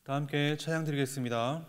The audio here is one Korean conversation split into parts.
다 함께 찬양 드리겠습니다.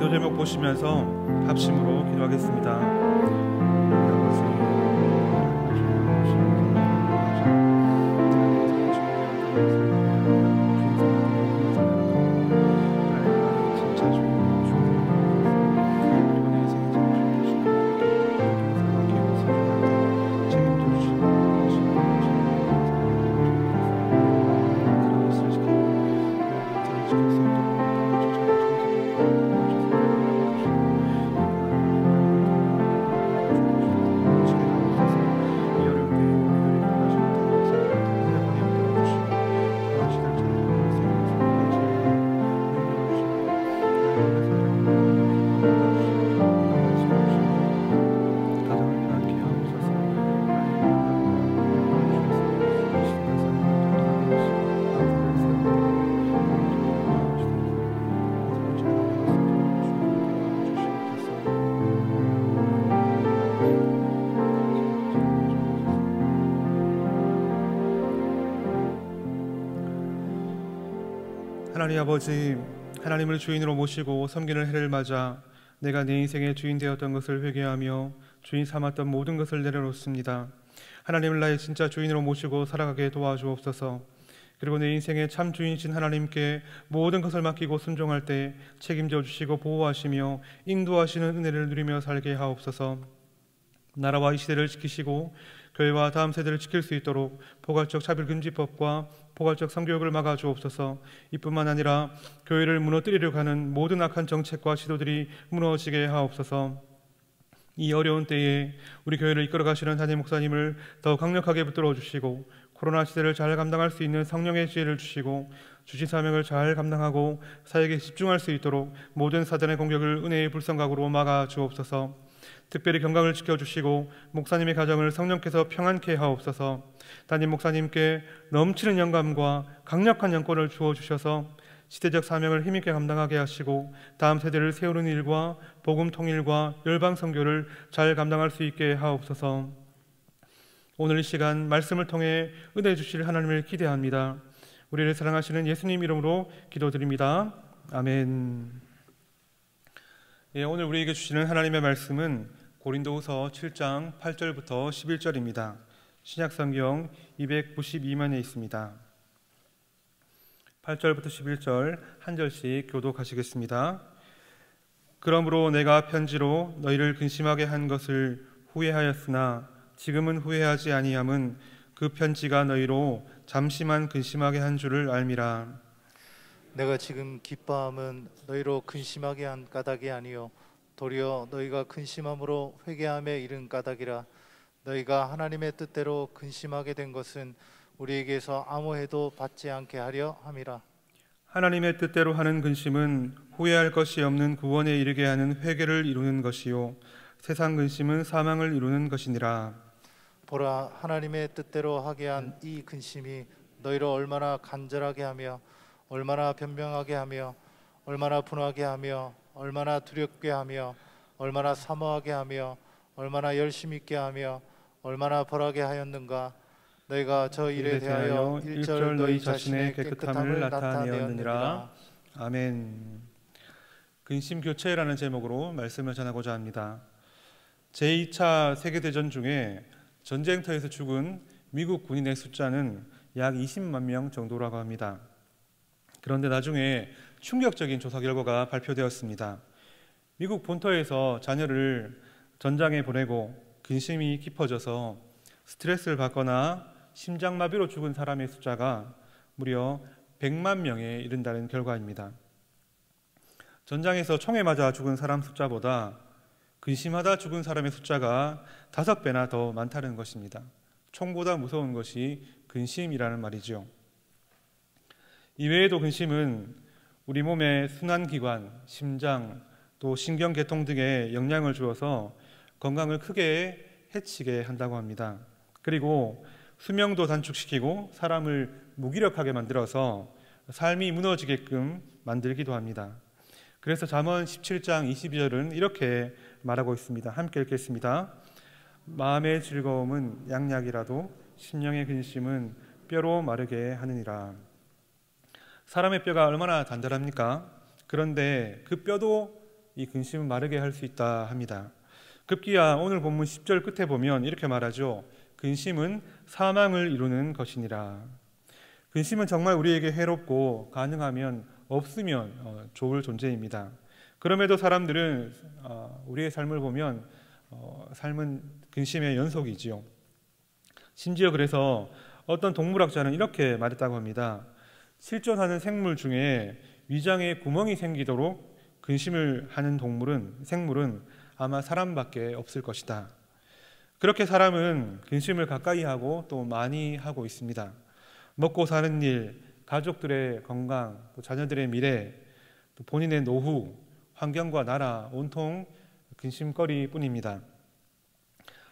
기도 제목 보시면서 합심으로 기도하겠습니다. 하나님 아버지, 하나님을 주인으로 모시고 섬기는 해를 맞아 내가 내 인생의 주인 되었던 것을 회개하며 주인 삼았던 모든 것을 내려놓습니다. 하나님을 나의 진짜 주인으로 모시고 살아가게 도와주옵소서. 그리고 내 인생의 참 주인이신 하나님께 모든 것을 맡기고 순종할 때 책임져 주시고 보호하시며 인도하시는 은혜를 누리며 살게 하옵소서. 나라와 이 시대를 지키시고 교회와 다음 세대를 지킬 수 있도록 포괄적 차별금지법과 포괄적 성교육을 막아주옵소서. 이뿐만 아니라 교회를 무너뜨리려고 하는 모든 악한 정책과 시도들이 무너지게 하옵소서. 이 어려운 때에 우리 교회를 이끌어 가시는 담임 목사님을 더 강력하게 붙들어 주시고 코로나 시대를 잘 감당할 수 있는 성령의 지혜를 주시고 주신 사명을 잘 감당하고 사역에 집중할 수 있도록 모든 사단의 공격을 은혜의 불성각으로 막아 주옵소서. 특별히 건강을 지켜주시고 목사님의 가정을 성령께서 평안케 하옵소서. 담임 목사님께 넘치는 영감과 강력한 영권을 주어주셔서 시대적 사명을 힘있게 감당하게 하시고 다음 세대를 세우는 일과 복음 통일과 열방 선교를 잘 감당할 수 있게 하옵소서. 오늘 이 시간 말씀을 통해 은혜 주실 하나님을 기대합니다. 우리를 사랑하시는 예수님 이름으로 기도드립니다. 아멘. 오늘 우리에게 주시는 하나님의 말씀은 고린도후서 7장 8절부터 11절입니다. 신약성경 292면에 있습니다. 8절부터 11절 한 절씩 교독하시겠습니다. 그러므로 내가 편지로 너희를 근심하게 한 것을 후회하였으나 지금은 후회하지 아니함은 그 편지가 너희로 잠시만 근심하게 한 줄을 알미라. 내가 지금 기뻐함은 너희로 근심하게 한 까닭이 아니요 도리어 너희가 근심함으로 회개함에 이른 까닭이라. 너희가 하나님의 뜻대로 근심하게 된 것은 우리에게서 아무 해도 받지 않게 하려 함이라. 하나님의 뜻대로 하는 근심은 후회할 것이 없는 구원에 이르게 하는 회개를 이루는 것이요 세상 근심은 사망을 이루는 것이니라. 보라, 하나님의 뜻대로 하게 한 이 근심이 너희를 얼마나 간절하게 하며 얼마나 변명하게 하며 얼마나 분하게 하며 얼마나 두렵게 하며 얼마나 사모하게 하며 얼마나 열심히 있게 하며 얼마나 벌하게 하였는가. 너희가 저 일에 대하여 일절 너희 자신의 깨끗함을 나타내었느니라. 아멘. 근심 교체라는 제목으로 말씀을 전하고자 합니다. 제2차 세계대전 중에 전쟁터에서 죽은 미국 군인의 숫자는 약 20만 명 정도라고 합니다. 그런데 나중에 충격적인 조사 결과가 발표되었습니다. 미국 본토에서 자녀를 전장에 보내고 근심이 깊어져서 스트레스를 받거나 심장마비로 죽은 사람의 숫자가 무려 100만 명에 이른다는 결과입니다. 전장에서 총에 맞아 죽은 사람 숫자보다 근심하다 죽은 사람의 숫자가 5배나 더 많다는 것입니다. 총보다 무서운 것이 근심이라는 말이죠. 이외에도 근심은 우리 몸의 순환기관, 심장, 또 신경계통 등에 영향을 주어서 건강을 크게 해치게 한다고 합니다. 그리고 수명도 단축시키고 사람을 무기력하게 만들어서 삶이 무너지게끔 만들기도 합니다. 그래서 잠언 17장 22절은 이렇게 말하고 있습니다. 함께 읽겠습니다. 마음의 즐거움은 양약이라도 심령의 근심은 뼈로 마르게 하느니라. 사람의 뼈가 얼마나 단단합니까? 그런데 그 뼈도 이 근심을 마르게 할 수 있다 합니다. 급기야 오늘 본문 10절 끝에 보면 이렇게 말하죠. 근심은 사망을 이루는 것이니라. 근심은 정말 우리에게 해롭고 가능하면 없으면 좋을 존재입니다. 그럼에도 사람들은 우리의 삶을 보면 삶은 근심의 연속이지요. 심지어 그래서 어떤 동물학자는 이렇게 말했다고 합니다. 실존하는 생물 중에 위장에 구멍이 생기도록 근심을 하는 생물은 아마 사람밖에 없을 것이다. 그렇게 사람은 근심을 가까이 하고 또 많이 하고 있습니다. 먹고 사는 일, 가족들의 건강, 또 자녀들의 미래, 또 본인의 노후, 환경과 나라 온통 근심거리 뿐입니다.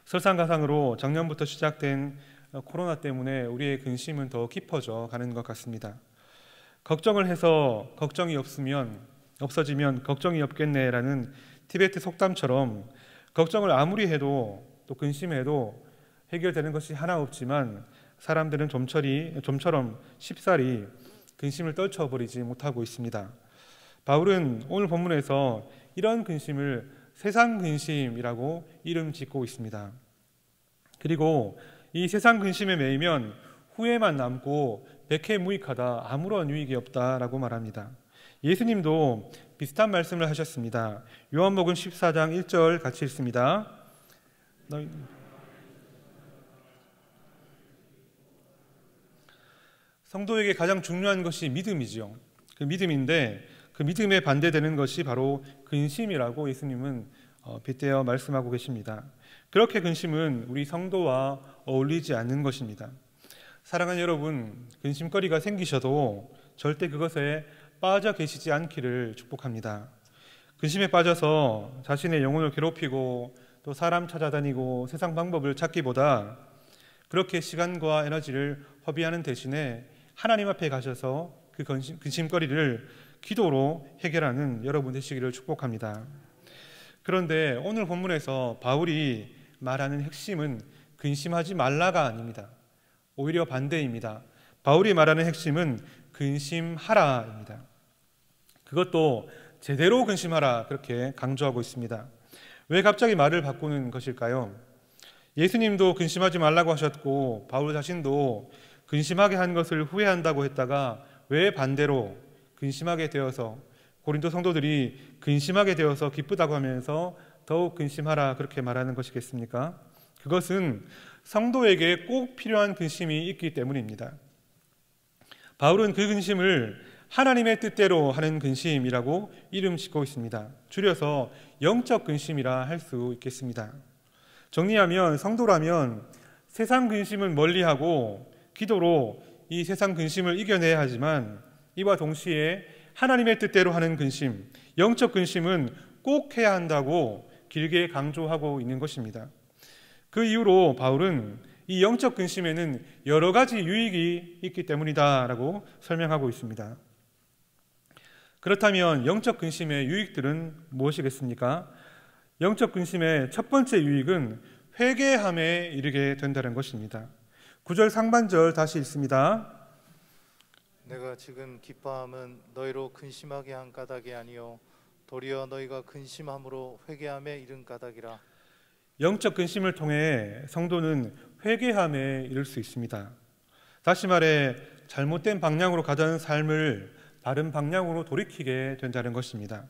설상가상으로 작년부터 시작된 코로나 때문에 우리의 근심은 더 깊어져 가는 것 같습니다. 걱정을 해서 걱정이 없어지면 걱정이 없겠네라는 티베트 속담처럼 걱정을 아무리 해도 또 근심해도 해결되는 것이 하나 없지만 사람들은 좀처럼 쉽사리 근심을 떨쳐버리지 못하고 있습니다. 바울은 오늘 본문에서 이런 근심을 세상 근심이라고 이름 짓고 있습니다. 그리고 이 세상 근심에 매이면 후회만 남고 백해무익하다, 아무런 유익이 없다라고 말합니다. 예수님도 비슷한 말씀을 하셨습니다. 요한복음 14장 1절 같이 읽습니다. 성도에게 가장 중요한 것이 믿음이지요. 그 믿음인데 그 믿음에 반대되는 것이 바로 근심이라고 예수님은 빗대어 말씀하고 계십니다. 그렇게 근심은 우리 성도와 어울리지 않는 것입니다. 사랑하는 여러분, 근심거리가 생기셔도 절대 그것에 빠져 계시지 않기를 축복합니다. 근심에 빠져서 자신의 영혼을 괴롭히고 또 사람 찾아다니고 세상 방법을 찾기보다 그렇게 시간과 에너지를 허비하는 대신에 하나님 앞에 가셔서 그 근심거리를 기도로 해결하는 여러분 되시기를 축복합니다. 그런데 오늘 본문에서 바울이 말하는 핵심은 근심하지 말라가 아닙니다. 오히려 반대입니다. 바울이 말하는 핵심은 근심하라입니다. 그것도 제대로 근심하라, 그렇게 강조하고 있습니다. 왜 갑자기 말을 바꾸는 것일까요? 예수님도 근심하지 말라고 하셨고 바울 자신도 근심하게 한 것을 후회한다고 했다가 왜 반대로 근심하게 되어서 고린도 성도들이 근심하게 되어서 기쁘다고 하면서 더욱 근심하라, 그렇게 말하는 것이겠습니까? 그것은 성도에게 꼭 필요한 근심이 있기 때문입니다. 바울은 그 근심을 하나님의 뜻대로 하는 근심이라고 이름 짓고 있습니다. 줄여서 영적 근심이라 할 수 있겠습니다. 정리하면 성도라면 세상 근심은 멀리하고 기도로 이 세상 근심을 이겨내야 하지만 이와 동시에 하나님의 뜻대로 하는 근심, 영적 근심은 꼭 해야 한다고 길게 강조하고 있는 것입니다. 그 이유로 바울은 이 영적 근심에는 여러 가지 유익이 있기 때문이다라고 설명하고 있습니다. 그렇다면 영적 근심의 유익들은 무엇이겠습니까? 영적 근심의 첫 번째 유익은 회개함에 이르게 된다는 것입니다. 9절 상반절 다시 읽습니다. 내가 지금 기뻐함은 너희로 근심하게 한 까닭이 아니요 도리어 너희가 근심함으로 회개함에 이른 까닭이라. 영적 근심을 통해 성도는 회개함에 이를 수 있습니다. 다시 말해 잘못된 방향으로 가던 삶을 바른 방향으로 돌이키게 된다는 것입니다.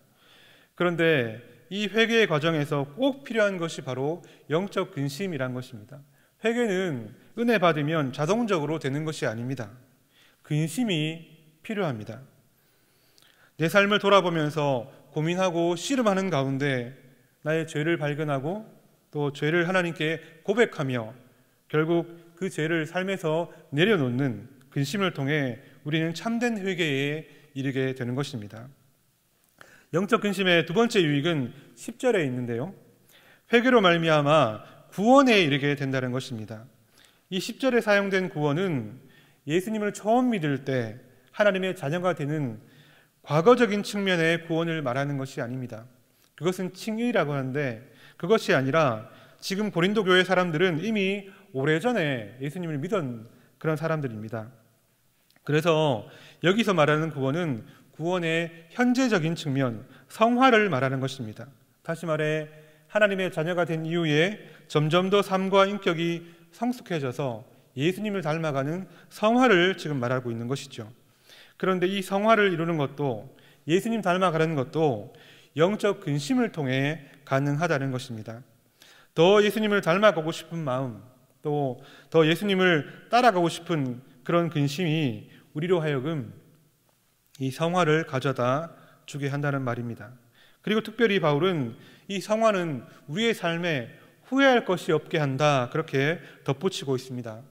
그런데 이 회개의 과정에서 꼭 필요한 것이 바로 영적 근심이란 것입니다. 회개는 은혜 받으면 자동적으로 되는 것이 아닙니다. 근심이 필요합니다. 내 삶을 돌아보면서 고민하고 씨름하는 가운데 나의 죄를 발견하고 또 죄를 하나님께 고백하며 결국 그 죄를 삶에서 내려놓는 근심을 통해 우리는 참된 회개에 이르게 되는 것입니다. 영적 근심의 두 번째 유익은 10절에 있는데요. 회개로 말미암아 구원에 이르게 된다는 것입니다. 이 10절에 사용된 구원은 예수님을 처음 믿을 때 하나님의 자녀가 되는 과거적인 측면의 구원을 말하는 것이 아닙니다. 그것은 칭의라고 하는데 그것이 아니라 지금 고린도 교회 사람들은 이미 오래전에 예수님을 믿은 그런 사람들입니다. 그래서 여기서 말하는 구원은 구원의 현재적인 측면, 성화를 말하는 것입니다. 다시 말해 하나님의 자녀가 된 이후에 점점 더 삶과 인격이 성숙해져서 예수님을 닮아가는 성화를 지금 말하고 있는 것이죠. 그런데 이 성화를 이루는 것도 예수님 닮아가는 것도 영적 근심을 통해 가능하다는 것입니다. 더 예수님을 닮아가고 싶은 마음, 또 더 예수님을 따라가고 싶은 그런 근심이 우리로 하여금 이 성화를 가져다 주게 한다는 말입니다. 그리고 특별히 바울은 이 성화는 우리의 삶에 후회할 것이 없게 한다, 그렇게 덧붙이고 있습니다.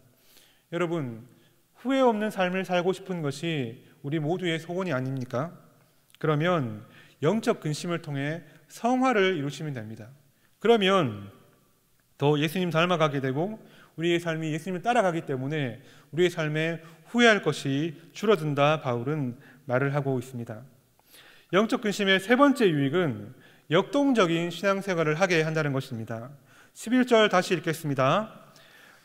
여러분, 후회 없는 삶을 살고 싶은 것이 우리 모두의 소원이 아닙니까? 그러면 영적 근심을 통해 성화를 이루시면 됩니다. 그러면 더 예수님 닮아가게 되고 우리의 삶이 예수님을 따라가기 때문에 우리의 삶에 후회할 것이 줄어든다, 바울은 말을 하고 있습니다. 영적 근심의 세 번째 유익은 역동적인 신앙생활을 하게 한다는 것입니다. 11절 다시 읽겠습니다.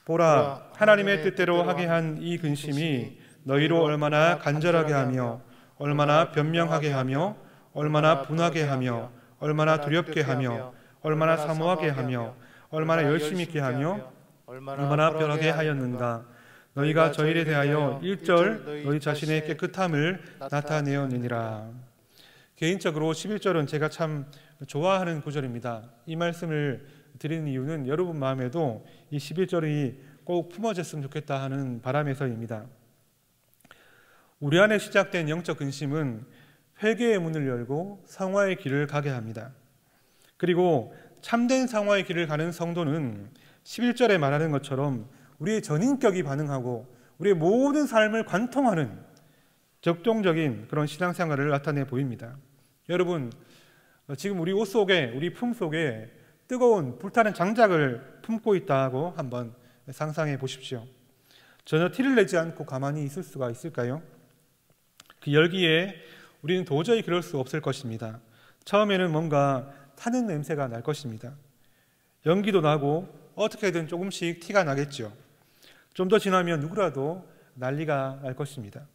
보라, 하나님의 뜻대로 하게 한 이 근심이 너희로 얼마나 간절하게 하며 얼마나 변명하게 하며 얼마나 분하게 하며 얼마나 두렵게 하며 얼마나 사모하게 하며 얼마나 열심히 있게 하며 얼마나 변하게 하였는가. 너희가 저 일에 대하여 1절 너희 자신의 깨끗함을 나타내었느니라. 개인적으로 11절은 제가 참 좋아하는 구절입니다. 이 말씀을 드리는 이유는 여러분 마음에도 이 11절이 꼭 품어졌으면 좋겠다 하는 바람에서입니다. 우리 안에 시작된 영적 근심은 회개의 문을 열고 성화의 길을 가게 합니다. 그리고 참된 성화의 길을 가는 성도는 11절에 말하는 것처럼 우리의 전인격이 반응하고 우리의 모든 삶을 관통하는 적동적인 그런 신앙생활을 나타내 보입니다. 여러분, 지금 우리 옷 속에, 우리 품 속에 뜨거운 불타는 장작을 품고 있다고 한번 상상해 보십시오. 전혀 티를 내지 않고 가만히 있을 수가 있을까요? 그 열기에 우리는 도저히 그럴 수 없을 것입니다. 처음에는 뭔가 타는 냄새가 날 것입니다. 연기도 나고 어떻게든 조금씩 티가 나겠죠. 좀 더 지나면 누구라도 난리가 날 것입니다.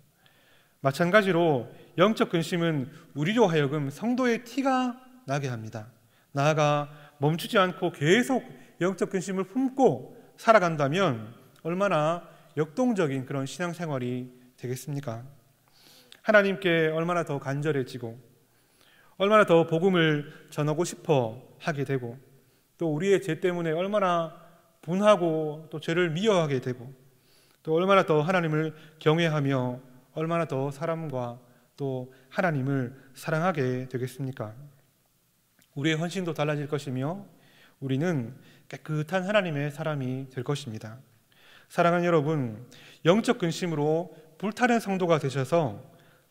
마찬가지로 영적 근심은 우리로 하여금 성도의 티가 나게 합니다. 나아가 멈추지 않고 계속 영적 근심을 품고 살아간다면 얼마나 역동적인 그런 신앙생활이 되겠습니까? 하나님께 얼마나 더 간절해지고 얼마나 더 복음을 전하고 싶어 하게 되고 또 우리의 죄 때문에 얼마나 분하고 또 죄를 미워하게 되고 또 얼마나 더 하나님을 경외하며 얼마나 더 사람과 또 하나님을 사랑하게 되겠습니까? 우리의 헌신도 달라질 것이며 우리는 깨끗한 하나님의 사람이 될 것입니다. 사랑하는 여러분, 영적 근심으로 불타는 성도가 되셔서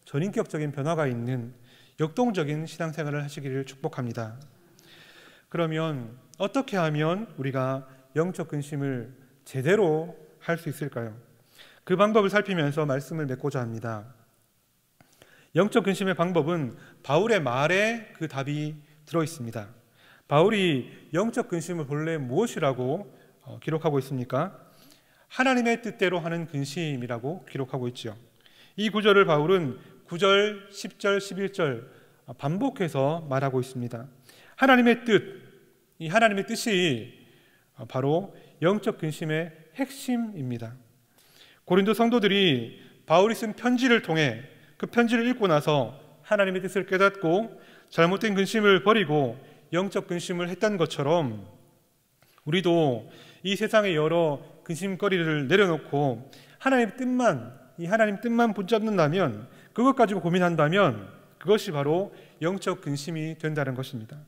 전인격적인 변화가 있는 역동적인 신앙생활을 하시기를 축복합니다. 그러면 어떻게 하면 우리가 영적 근심을 제대로 할 수 있을까요? 그 방법을 살피면서 말씀을 맺고자 합니다. 영적 근심의 방법은 바울의 말에 그 답이 들어 있습니다. 바울이 영적 근심을 본래 무엇이라고 기록하고 있습니까? 하나님의 뜻대로 하는 근심이라고 기록하고 있죠. 이 구절을 바울은 9절, 10절, 11절 반복해서 말하고 있습니다. 하나님의 뜻, 이 하나님의 뜻이 바로 영적 근심의 핵심입니다. 고린도 성도들이 바울이 쓴 편지를 통해 그 편지를 읽고 나서 하나님의 뜻을 깨닫고 잘못된 근심을 버리고 영적 근심을 했던 것처럼 우리도 이 세상의 여러 근심거리를 내려놓고 하나님의 뜻만, 이 하나님 뜻만 붙잡는다면, 그것 가지고 고민한다면 그것이 바로 영적 근심이 된다는 것입니다.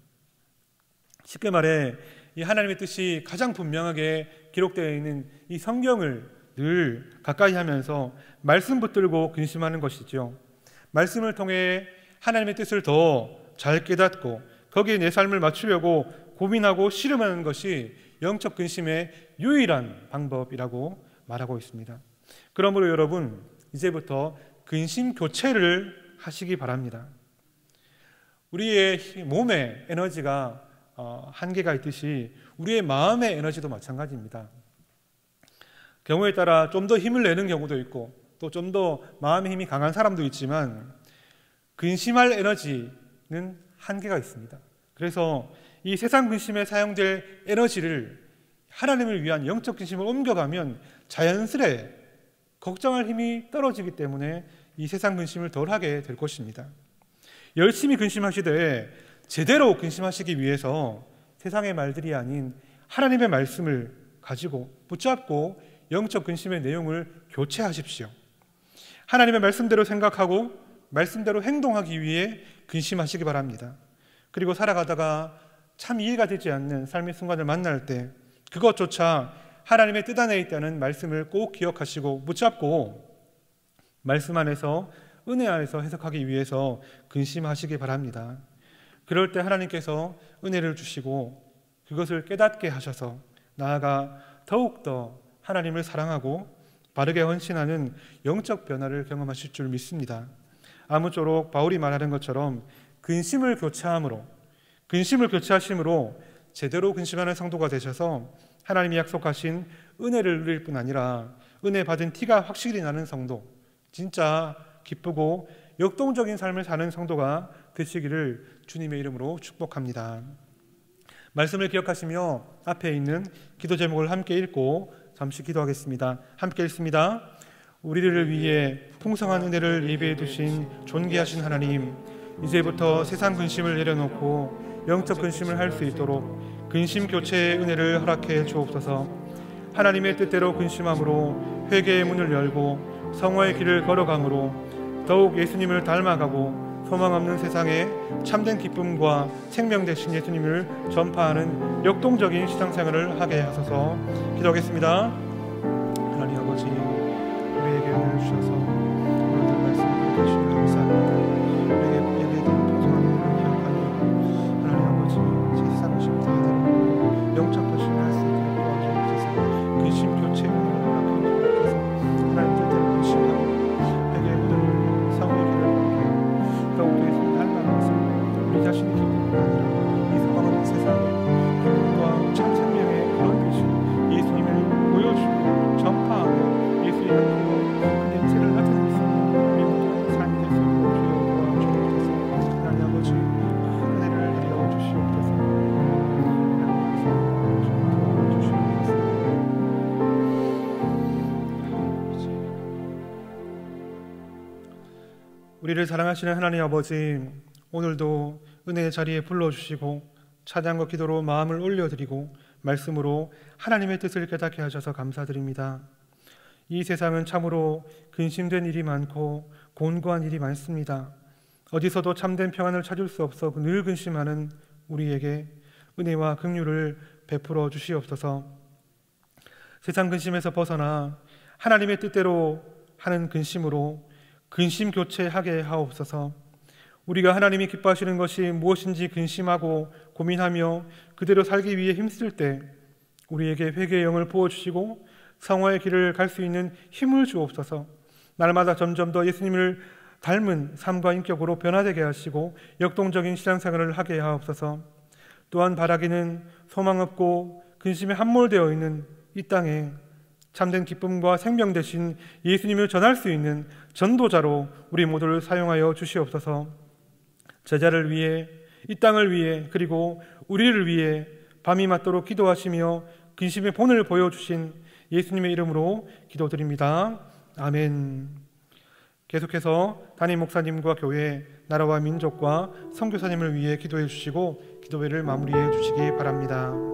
쉽게 말해 이 하나님의 뜻이 가장 분명하게 기록되어 있는 이 성경을 늘 가까이 하면서 말씀 붙들고 근심하는 것이죠. 말씀을 통해 하나님의 뜻을 더 잘 깨닫고 거기에 내 삶을 맞추려고 고민하고 씨름하는 것이 영적 근심의 유일한 방법이라고 말하고 있습니다. 그러므로 여러분, 이제부터 근심 교체를 하시기 바랍니다. 우리의 몸의 에너지가 한계가 있듯이 우리의 마음의 에너지도 마찬가지입니다. 경우에 따라 좀 더 힘을 내는 경우도 있고 또 좀 더 마음의 힘이 강한 사람도 있지만 근심할 에너지는 한계가 있습니다. 그래서 이 세상 근심에 사용될 에너지를 하나님을 위한 영적 근심을 옮겨가면 자연스레 걱정할 힘이 떨어지기 때문에 이 세상 근심을 덜 하게 될 것입니다. 열심히 근심하시되 제대로 근심하시기 위해서 세상의 말들이 아닌 하나님의 말씀을 가지고 붙잡고 영적 근심의 내용을 교체하십시오. 하나님의 말씀대로 생각하고 말씀대로 행동하기 위해 근심하시기 바랍니다. 그리고 살아가다가 참 이해가 되지 않는 삶의 순간을 만날 때 그것조차 하나님의 뜻 안에 있다는 말씀을 꼭 기억하시고 붙잡고 말씀 안에서, 은혜 안에서 해석하기 위해서 근심하시기 바랍니다. 그럴 때 하나님께서 은혜를 주시고 그것을 깨닫게 하셔서 나아가 더욱더 하나님을 사랑하고 바르게 헌신하는 영적 변화를 경험하실 줄 믿습니다. 아무쪼록 바울이 말하는 것처럼 근심을 교체하심으로 제대로 근심하는 성도가 되셔서 하나님이 약속하신 은혜를 누릴 뿐 아니라 은혜 받은 티가 확실히 나는 성도, 진짜 기쁘고 역동적인 삶을 사는 성도가 되시기를 주님의 이름으로 축복합니다. 말씀을 기억하시며 앞에 있는 기도 제목을 함께 읽고 잠시 기도하겠습니다. 함께 읽습니다. 우리를 위해 풍성한 은혜를 예비해 두신 존귀하신 하나님, 이제부터 세상 근심을 내려놓고 영적 근심을 할 수 있도록 근심 교체의 은혜를 허락해 주옵소서. 하나님의 뜻대로 근심함으로 회개의 문을 열고 성화의 길을 걸어감으로 더욱 예수님을 닮아가고 소망 없는 세상에 참된 기쁨과 생명 되신 예수님을 전파하는 역동적인 신앙생활을 하게 하소서. 기도하겠습니다. 하나님 아버지, 우리에게 은혜를 주셔서 오늘도 말씀을 해주시니 감사합니다. 우리에게 예배된 풍성한 은혜를 기억하며 하나님 아버지, 제 세상을 십자가대로 영적 근심을 할 수 있도록 도와주옵소서. 근심 교체의 은혜를 허락해 주옵소서. 하나님 뜻대로 근심하고 회개의 문을 성화의 길을 걸고 더욱더 예수님 닮아가서 우리 자신이 기쁨이 아니라 이 소망 없는 세상에 기쁨과 참 생명의 그런 빛을 예수님을 보여주고 전파하며 예수님을 보고 그 냄새를 맡을 수 있는 우리 모두의 삶이 될 수 있도록 주여 도와주옵소서. 하나님 아버지, 은혜를 내려 주시옵소서. 우리를 사랑하시는 하나님 아버지, 오늘도 은혜의 자리에 불러주시고 찬양과 기도로 마음을 올려드리고 말씀으로 하나님의 뜻을 깨닫게 하셔서 감사드립니다. 이 세상은 참으로 근심된 일이 많고 곤고한 일이 많습니다. 어디서도 참된 평안을 찾을 수 없어 늘 근심하는 우리에게 은혜와 긍휼을 베풀어 주시옵소서. 세상 근심에서 벗어나 하나님의 뜻대로 하는 근심으로 근심 교체하게 하옵소서. 우리가 하나님이 기뻐하시는 것이 무엇인지 근심하고 고민하며 그대로 살기 위해 힘쓸 때 우리에게 회개의 영을 부어주시고 성화의 길을 갈 수 있는 힘을 주옵소서. 날마다 점점 더 예수님을 닮은 삶과 인격으로 변화되게 하시고 역동적인 신앙생활을 하게 하옵소서. 또한 바라기는 소망 없고 근심에 함몰되어 있는 이 땅에 참된 기쁨과 생명 되신 예수님을 전할 수 있는 전도자로 우리 모두를 사용하여 주시옵소서. 제자를 위해, 이 땅을 위해, 그리고 우리를 위해 밤이 맞도록 기도하시며 근심의 본을 보여주신 예수님의 이름으로 기도드립니다. 아멘. 계속해서 담임 목사님과 교회, 나라와 민족과 선교사님을 위해 기도해 주시고 기도회를 마무리해 주시기 바랍니다.